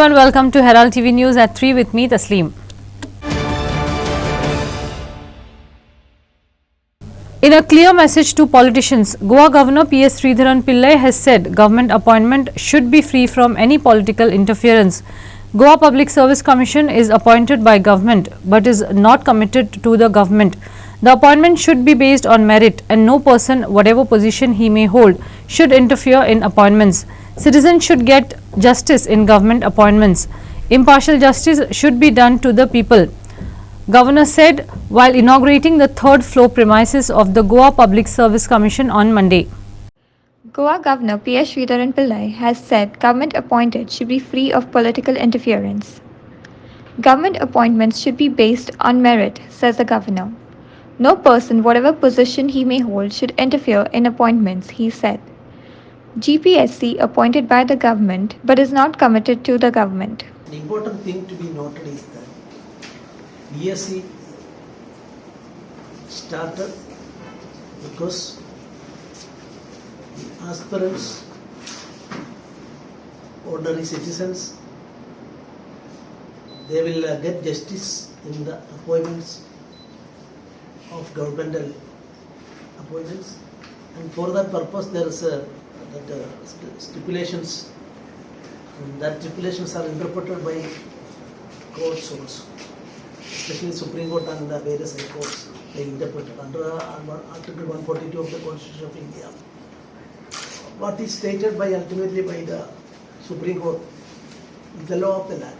Hello and welcome to Herald TV News at 3 with me, Tasleem. In a clear message to politicians, Goa Governor P.S. Sridharan Pillai has said government appointment should be free from any political interference. Goa Public Service Commission is appointed by government but is not committed to the government. The appointment should be based on merit and no person, whatever position he may hold, should interfere in appointments. Citizens should get justice in government appointments. Impartial justice should be done to the people. Governor said while inaugurating the third floor premises of the Goa Public Service Commission on Monday. Goa Governor P.S. Sridharan Pillai has said government appointed should be free of political interference. Government appointments should be based on merit, says the governor. No person, whatever position he may hold, should interfere in appointments, he said. GPSC appointed by the government but is not committed to the government. The important thing to be noted is that BSc started because the aspirants, ordinary citizens, they will get justice in the appointments of governmental appointments, and for that purpose there is stipulations, and that stipulations are interpreted by courts also, especially Supreme Court and various high courts. They interpreted under Article 142 of the Constitution of India. What is stated by ultimately by the Supreme Court is the law of the land.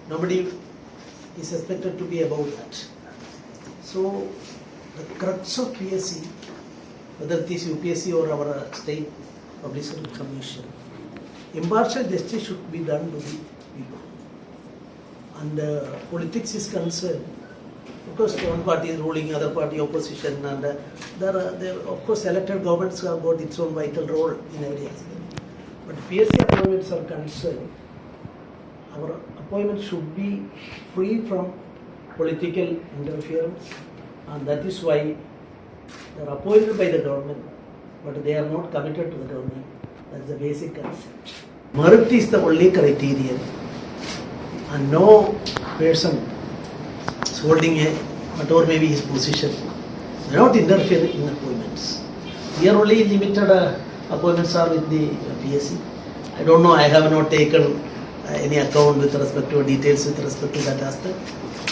Nobody is expected to be above that. So the crux of PSC, whether it is UPSC or our state public service commission, impartial justice should be done to the people. And politics is concerned, because one party is ruling, other party opposition, and there of course elected governments have got its own vital role in every aspect. But PSC appointments are concerned, our appointment should be free from political interference, and that is why they are appointed by the government, but they are not committed to the government. That is the basic concept. Merit is the only criterion, and no person is holding a whatever may be his position may not interfere in appointments. Here only limited appointments are with the PSC. I don't know, I have not taken any account with respect to details with respect to that aspect,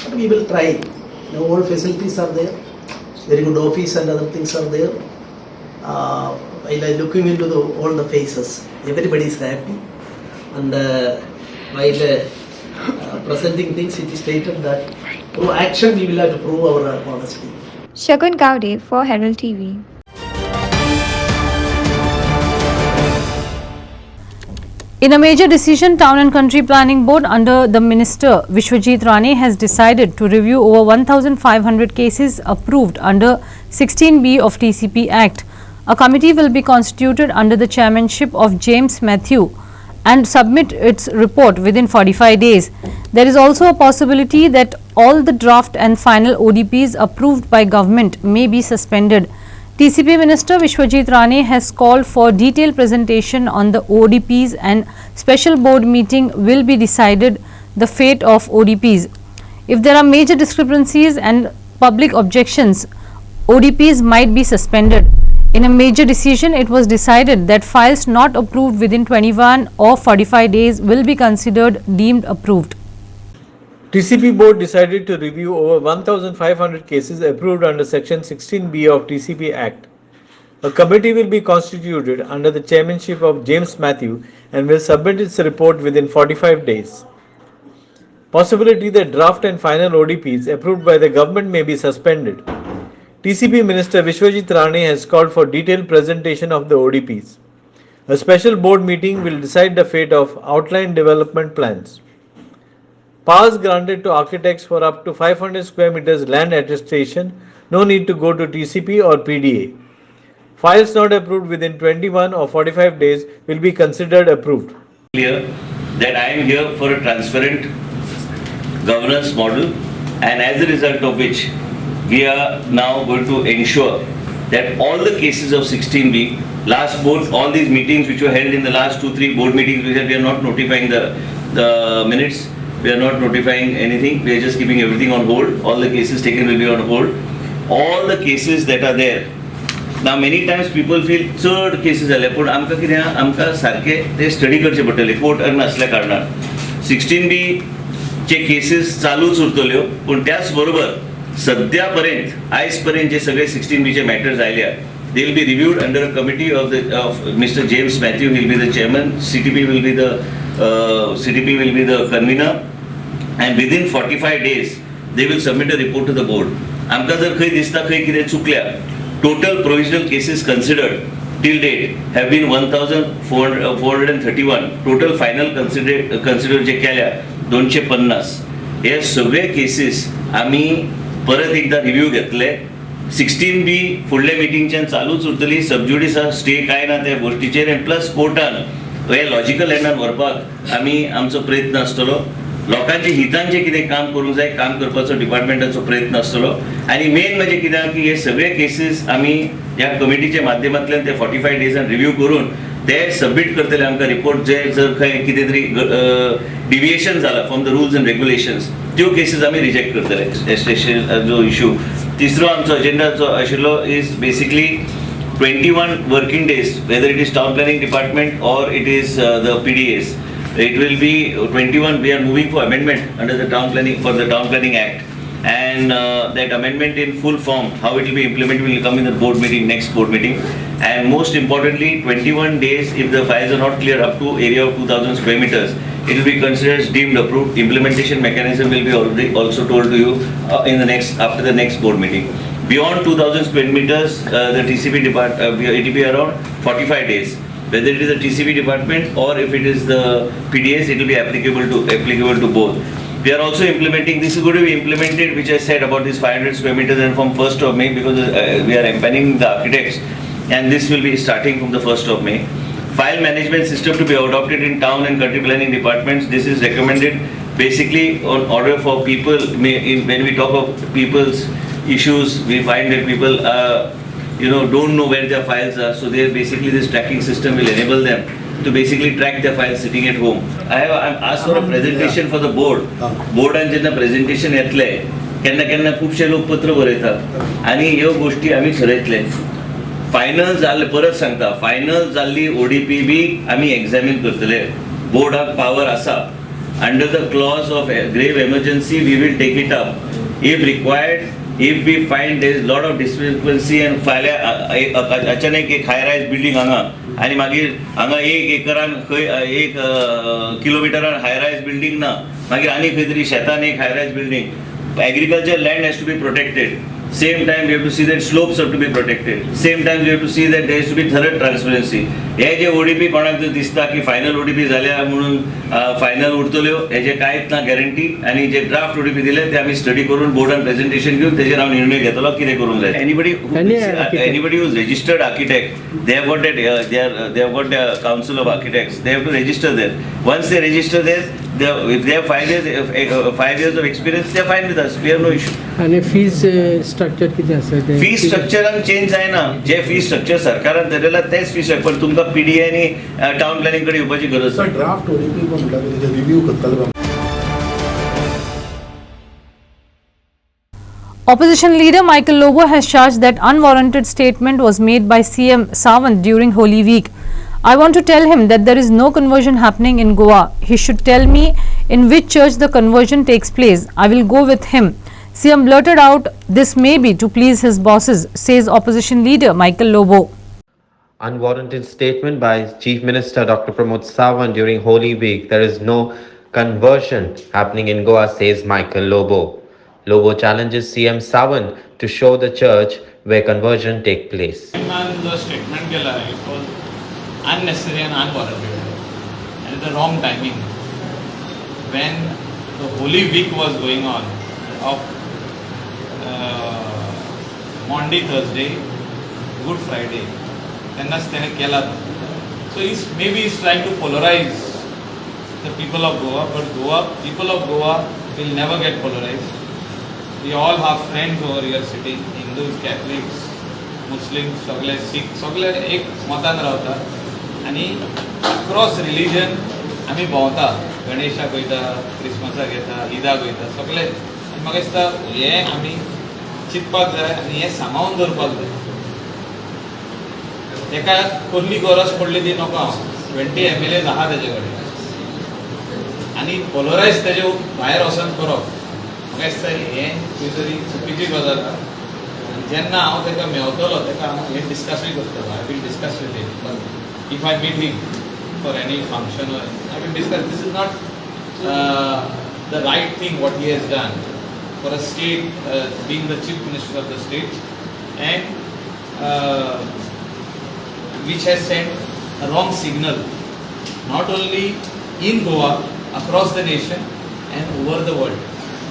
but we will try. Now all facilities are there, very good office and other things are there. While looking into all the faces, everybody is happy, and while presenting things, it is stated that through action we will have to prove our honesty. Shagun Gowde for Herald TV. In a major decision, Town and Country Planning Board under the Minister Vishwajit Rane has decided to review over 1,500 cases approved under 16B of TCP Act. A committee will be constituted under the chairmanship of James Matthew and submit its report within 45 days. There is also a possibility that all the draft and final ODPs approved by government may be suspended. TCP Minister Vishwajit Rane has called for detailed presentation on the ODPs, and special board meeting will be decided the fate of ODPs. If there are major discrepancies and public objections, ODPs might be suspended. In a major decision, it was decided that files not approved within 21 or 45 days will be considered deemed approved. TCP board decided to review over 1,500 cases approved under Section 16B of TCP Act. A committee will be constituted under the chairmanship of James Matthew and will submit its report within 45 days. Possibility that draft and final ODPs approved by the government may be suspended. TCP Minister Vishwajit Rane has called for detailed presentation of the ODPs. A special board meeting will decide the fate of outlined development plans. Powers granted to architects for up to 500 square meters land attestation, no need to go to TCP or PDA. Files not approved within 21 or 45 days will be considered approved. Clear that I am here for a transparent governance model, and as a result of which we are now going to ensure that all the cases of 16B, all these meetings which were held in the last 2-3 board meetings, we said we are not notifying the the minutes. We are not notifying anything. We are just keeping everything on hold. All the cases taken will be on hold. All the cases that are there. Now many times people feel चड cases जाले पण आमकां कितें आमकां सारके ते study करचे पडटले कोर्ट नासल्या कारणान 16B चे केसीस चालूच उरतल्यो पण त्याच बरोबर सद्या पर्यंत आयज पर्यंत जे सगळे 16B चे मॅटर्स आयल्या they will be reviewed under a committee of Mr. James Matthew. He will be the chairman. CTP will be the convener, and within 45 days they will submit a report to the board. आमकां जर खंय दिसता खंय कितें चुकल्या total provisional cases considered till date have been 1431. Total final consider जे केल्या 250. हे सगळे cases आमी परत एकदा रिव्ह्यू घेतले. 16B फुडल्या मिटिंगच्यान चालूच उरतली. सबज्युडिस स्टे काय ना त्या गोष्टीचेर प्लस कोर्टान हे लॉजिकल एंडान व्हरपाक आमी आमचो प्रयत्न आसतलो. लोकांच्या हितांचे कितें काम करूंक जाय काम करपाचो डिपार्टमेंटाचो प्रयत्न आसतलो. आनी मेन म्हणजे कित्याक की हे सगळे केसीस आमी ह्या कमिटीच्या माध्यमांतल्यान ते 45 डेजान रिव्ह्यू करून ते सबमीट करतले आमकां रिपोर्ट. जे जर खंय कितें तरी डिविएशन जाला from the rules and regulations त्यो केसीस आमी रिजेक्ट करतले. जो इश्यू तिसरो आमचो अजेंडाचो आशिल्लो is basically 21 working days, whether it is town planning department or it is the PDAs. It will be 21. We are moving for amendment under the town planning act, and that amendment in full form, how it will be implemented, will come in the next board meeting. And most importantly, 21 days if the files are not clear up to area of 2,000 square meters, it will be considered as deemed approved. Implementation mechanism will be also told to you after the next board meeting. Beyond 2,000 square meters, the TCP it will be around 45 days. Whether it is the TCP department or if it is the PDAs, it will be applicable to both. We are also implementing. This is going to be implemented, which I said about this 500 square meters, and from 1st of May, because we are empanelling the architects, and this will be starting from the 1st of May. File management system to be adopted in town and country planning departments. This is recommended basically on order for people. When we talk of people's issues, we find that people don't know where their files are. So basically this tracking system will enable them to basically track their files sitting at home. I'm asked for a presentation for the board. Board and जेन्ना presentation येतले केन्ना खूबशे लोक पत्र बरयतात आनी ह्यो गोष्टी आमी ठरयतले. फायनल जाल्ले परत सांगता फायनल जाल्ली ODP बी आमी एग्जामीन करतले. बोर्डाक पावर आसा. Under the clause of grave emergency, we will take it up. If required, if we find there is lot of discrepancy and अचानक एक हाय रायज बिल्डिंग हांगा आनी मागीर हांगा 1 एकरान खंय 1 किलोमिटरान हाय रायज बिल्डिंग ना मागीर आनी खंय तरी शेतान एक हाय रायज building. Agricultural land has to be protected. Same time we have to see that slopes have to be protected. Same time we have to see that there has to be thorough transparency. हे जे ODP कोणाक जर दिसता की final ODP जाल्या म्हणून final उरतल्यो हेजे कांयच ना गॅरंटी. आनी जे ड्राफ्ट ODP दिले ते आमी स्टडी करून बोर्डान प्रेजेंटेशन घेवन तेजेर हांव निर्णय घेतलो कितें करूंक जाय. Anybody who is registered architect, they have got the council of architects. They have to register there. Once they register there, if they have 5 years of experience, they are fine with us. We have no issue. आणि fees structure किती आसा ते फी स्ट्रक्चरान change जायना. जे fee structure सरकारान धरलेला तेच fee structure. पण तुमकां PDA आनी टाउन प्लॅनिंग कडे येवपाची गरज ना. ड्राफ्ट ODP म्हणटा तेजे रिव्ह्यू करतले. Opposition leader Michael Lobo has charged that unwarranted statement was made by CM Sawant during Holy Week. I want to tell him that there is no conversion happening in Goa. He should tell me in which church the conversion takes place. I will go with him. CM blurted out this may be to please his bosses, says opposition leader Michael Lobo. Unwarranted statement by Chief Minister Dr. Pramod Sawant during Holy Week. There is no conversion happening in Goa, says Michael Lobo. Lobo challenges CM Sawant to show the church where conversion take place. The statement it was unnecessary and unwarranted, and at the wrong timing. When the Holy Week was going on of Monday, Thursday, Good Friday, so maybe he's trying to polarize the people of Goa, but people of Goa will never get polarized. We all have friends over here sitting, Hindus, Catholics, Muslims, सगळे Sikh, सगळे एक मतान रावता आणि across religion आमी भोंवता. गणेशाक वयता, क्रिसमसाक येता, ईदाक वयता, सगळे. आनी म्हाका दिसता हें आमी चिंतपाक जाय आनी हें सांबाळून दवरपाक जाय. ताका कसली गरज पडली ती नका हांव 20 MLAs आहा तेजे कडेन आनी पोलरायज तेजे भायर वचून करप म्हाका दिसता हें खंय तरी चुकीची गजाल आहा. आनी जेन्ना हांव ताका मेवतलो ताका हांव हें डिस्कसूय करतलो. I will discuss with him if I meet him for any function I will discuss. This is not the right thing what he has done for a state being the chief minister of the state and which has sent a wrong signal not only in Goa, across the nation and over the world.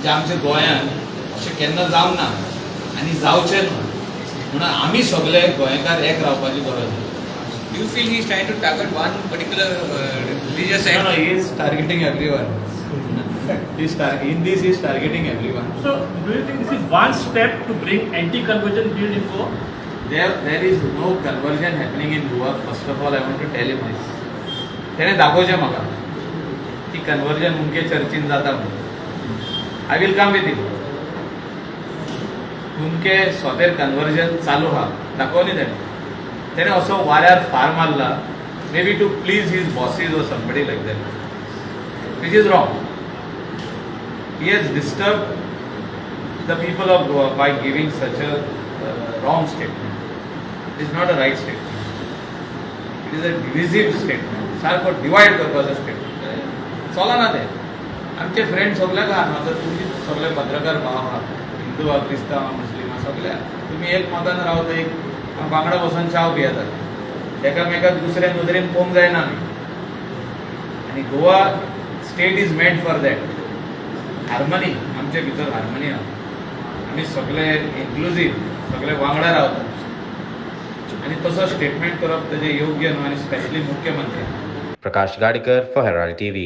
जे आमच्या गोंयान अशें केन्ना जावंक ना आनी जावचें न्हू म्हणून आमी सगळे गोंयकार एक रावपाची गरज आसा. Do you feel he is trying to target one particular religious No, sect? he is targeting everyone. In this he is targeting everyone. So, do you think this is one step to bring anti-conversion bill in Goa? There is no conversion happening in Goa. First of all, I want to tell him this. तेणे दाखोवचें म्हाका की conversion उमके चर्चीन जाता म्हणून. I will come with him. उमके स्वतेर conversion चालू आहा दाखोवनी तेणे असो वाऱ्यार फार मारला maybe to please his bosses or somebody like that which is wrong. He has disturb the people of Goa by giving such a wrong statement. It is not a right statement. It is a divisive statement. सारको divide करपाचो statement. चलना तें. आमचे friend सगळ्याक आहा न्हू. तुमी सगळे पत्रकार भाव आहा, हिंदू आहा, क्रिस्तांव आहा, मुस्लीम आहा, सगळे तुमी एक मतान रावता, एक वांगडा बसून चाव पियेतात. एकामेकाक दुसऱ्या नदरेन पळोवंक जायना आमी. आनी Goa state is made for that. Harmony आमचे भितर हार्मनी आहा. आमी सगळे इन्क्लुजीव सगळे वांगडा रावतात आनी तसो स्टेटमेंट करप तेजे योग्य न्हू. आनी स्पेशली मुख्यमंत्री. Prakash Gadikar for Herald TV.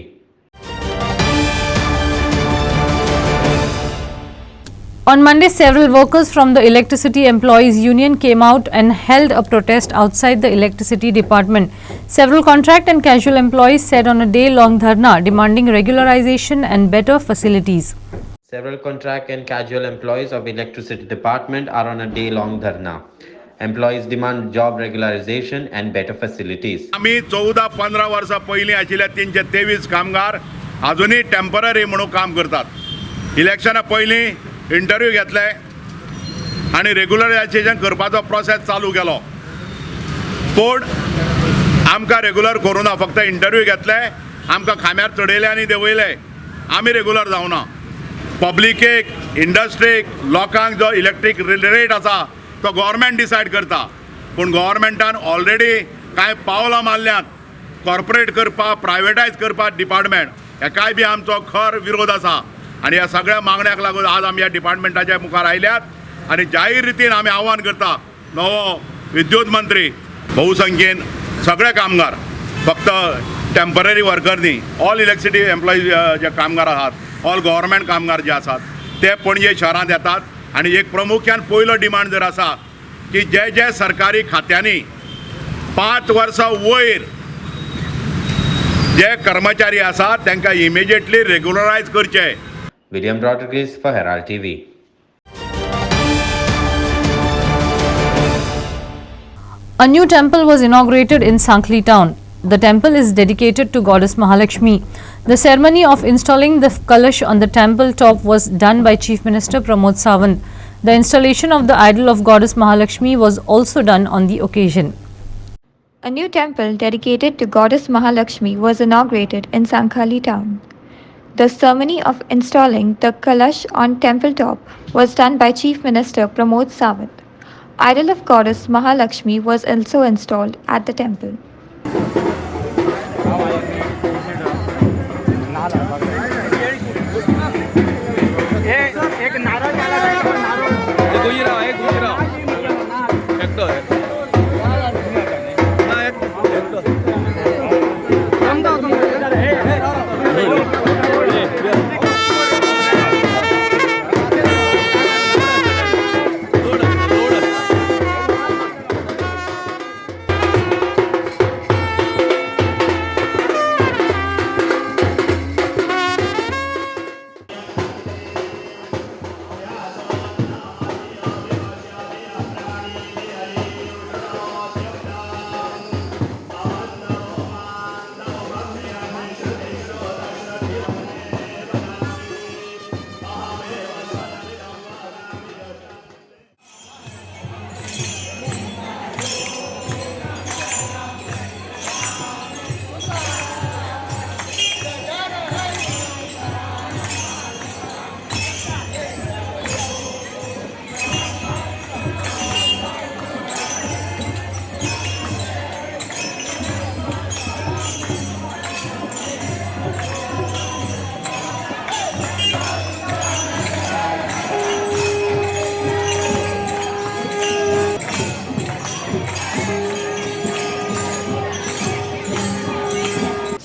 On Monday, several workers from the Electricity Employees Union came out and held a protest outside the Electricity Department. Several contract and casual employees sat on a day-long dharna demanding regularization and better facilities. Several contract and casual employees of Electricity Department are on a day-long dharna. Employees demand job regularization and better facilities. आम्ही 14-15 वर्सां पयलीं आशिल्ले 323 कामगार अजूनही temporary म्हणून काम करतात. इलेक्शना पयलीं इंटरव्यू घेतले आनी रेग्युलरायजेशन करपाचो प्रोसेस चालू केलो. पूण आमकां रेग्युलर करूं ना. फक्त इंटरव्यू घेतले, आमकां खांब्यार चडयले आनी देंवयले. आमी रेग्युलर जावना. पब्लिकेक, इंडस्ट्रीक, लोकांक जो इलेक्ट्रीक रेट आसा तो गव्हर्मेंट डिसायड करता. पूण गव्हर्मेंटान ऑलरेडी कांय पावलां मारल्यात कॉर्पोरेट करपाक, प्रायवेटायज करपाक डिपार्टमेंट. हेकाय बी आमचो खर विरोध आसा. आनी ह्या सगळ्या मागण्याक लागून आज आमी ह्या डिपार्टमेंटाच्या मुखार आयल्यात आनी जाहीर रितीन आमी आव्हान करता नवो विद्युत मंत्री भोवसंख्येन सगळे कामगार, फक्त टेम्पररी वर्कर न्ही, ऑल इलेक्ट्रिसिटी एम्प्लॉईज जे कामगार आहात, ऑल गव्हर्मेंट कामगार जे आसात ते पणजे शहरांत येतात. आनी एक प्रामुख्यान पयलो डिमांड जर आसा की जे जे सरकारी खात्यांनी 5 वर्सां वयर जे कर्मचारी आसात तांकां इमिजिएटली रेग्युलरायज करचे. William Rodriguez for Herald TV. A new temple was inaugurated in Sankhli town. The temple is dedicated to Goddess Mahalakshmi. The ceremony of installing the Kalash on the temple top was done by Chief Minister Pramod Sawant. The installation of the idol of Goddess Mahalakshmi was also done on the occasion. A new temple dedicated to Goddess Mahalakshmi was inaugurated in Sankhali town. The ceremony of installing the Kalash on temple top was done by Chief Minister Pramod Sawant. Idol of Goddess Mahalakshmi was also installed at the temple.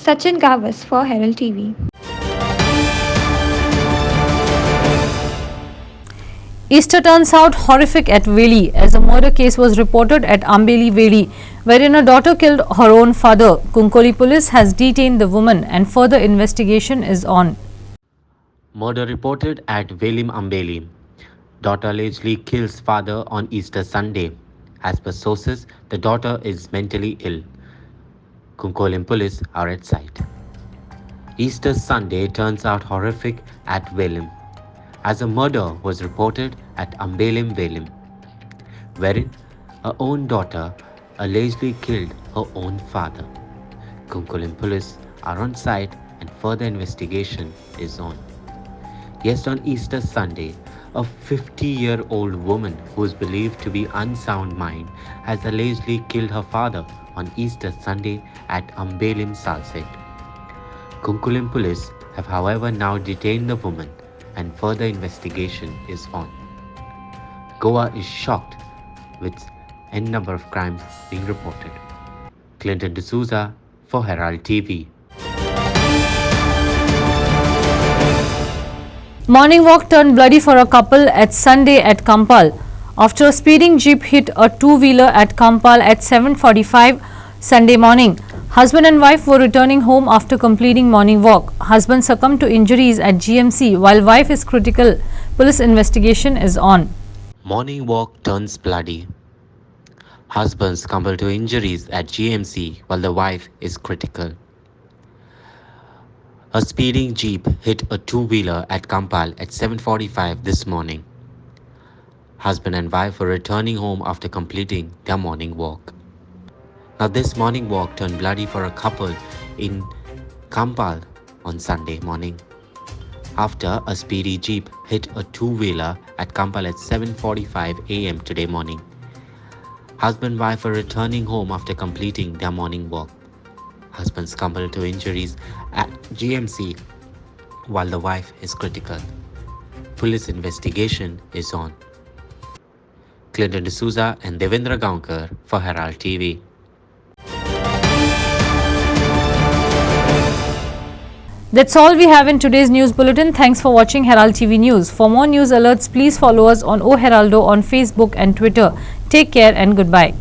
Sachin Gawas for Herald TV. Easter turns out horrific at Veli as a murder case was reported at Ambeli Veli, wherein a daughter killed her own father. Kunkoli police has detained the woman and further investigation is on. Murder reported at Velim Ambeli. Daughter allegedly kills father on Easter Sunday. As per sources, the daughter is mentally ill. Kunkolim police are at site. Easter Sunday turns out horrific at Velim, as a murder was reported at Ambelim Velim, wherein her own daughter allegedly killed her own father. Kunkolim police are on site and further investigation is on. Yes, on Easter Sunday, a 50-year-old woman who is believed to be unsound mind has allegedly killed her father on Easter Sunday at Ambelim Salset. Kunkulim police have however now detained the woman and further investigation is on. Goa is shocked with n number of crimes being reported. Clinton D'Souza for Herald TV. Morning walk turned bloody for a couple at Sunday at Kampal after a speeding jeep hit a two-wheeler at Kampal at 7:45 Sunday morning. Husband and wife were returning home after completing morning walk. Husband succumbed to injuries at GMC while wife is critical. Police investigation is on. Morning walk turns bloody. Husband succumbed to injuries at GMC while the wife is critical. A speeding jeep hit a two-wheeler at Kampal at 7:45 this morning. Husband and wife were returning home after completing their morning walk. Now this morning walk turned bloody for a couple in Kampal on Sunday morning, after a speedy jeep hit a two-wheeler at Kampal at 7:45 a.m. today morning. Husband and wife were returning home after completing their morning walk. Husband succumbed to injuries at GMC while the wife is critical. Police investigation is on. Clinton D'Souza and Devendra Gaunkar for Herald TV. That's all we have in today's news bulletin. Thanks for watching Herald TV News. For more news alerts, please follow us on O Heraldo on Facebook and Twitter. Take care and goodbye.